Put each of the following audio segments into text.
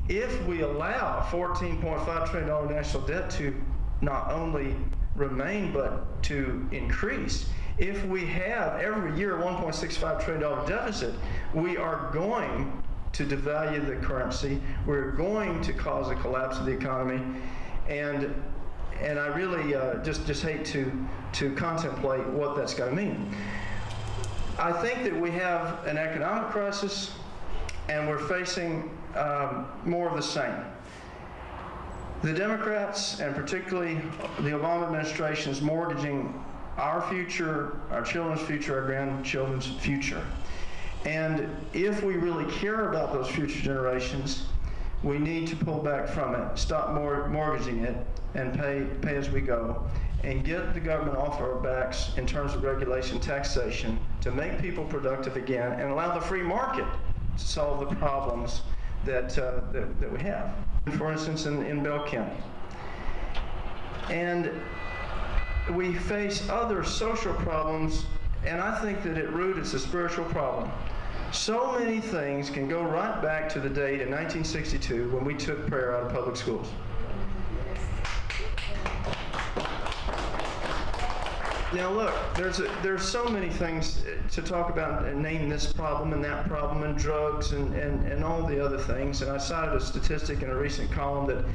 If we allow a $14.5 trillion national debt to not only remain but to increase, if we have every year a $1.65 trillion deficit, we are going to devalue the currency. We're going to cause a collapse of the economy, and I really just hate to contemplate what that's going to mean. I think that we have an economic crisis, and we're facing more of the same. The Democrats, and particularly the Obama administration, is mortgaging our future, our children's future, our grandchildren's future. And if we really care about those future generations, we need to pull back from it, stop mortgaging it, and pay as we go, and get the government off our backs in terms of regulation, taxation, to make people productive again, and allow the free market to solve the problems that we have. For instance, in Bell County. And we face other social problems, and I think that at root it's a spiritual problem. So many things can go right back to the date in 1962 when we took prayer out of public schools. Now look, there's so many things to talk about and name this problem and that problem and drugs and all the other things. And I cited a statistic in a recent column that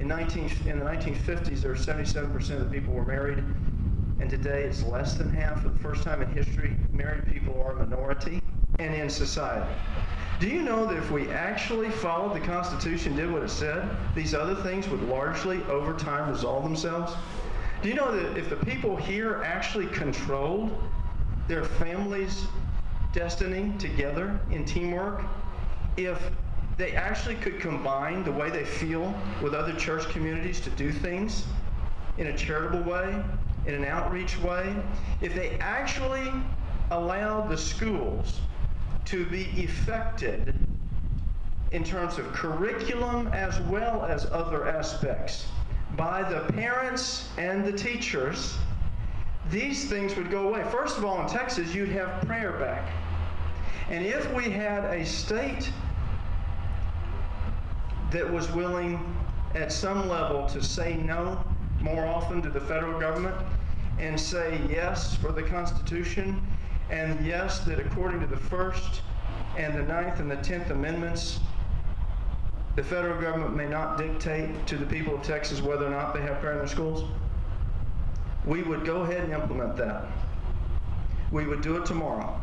in the 1950s there were 77% of the people were married, and today it's less than half. For the first time in history, married people are a minority and in society. Do you know that if we actually followed the Constitution, did what it said, these other things would largely over time resolve themselves? Do you know that if the people here actually controlled their family's destiny together in teamwork, if they actually could combine the way they feel with other church communities to do things in a charitable way, in an outreach way, if they actually allowed the schools to be affected in terms of curriculum as well as other aspects by the parents and the teachers, these things would go away. First of all, in Texas, you'd have prayer back. And if we had a state that was willing at some level to say no more often to the federal government and say yes for the Constitution, and yes, that according to the First and the Ninth and the 10th Amendments, the federal government may not dictate to the people of Texas whether or not they have prayer in their schools, we would go ahead and implement that. We would do it tomorrow.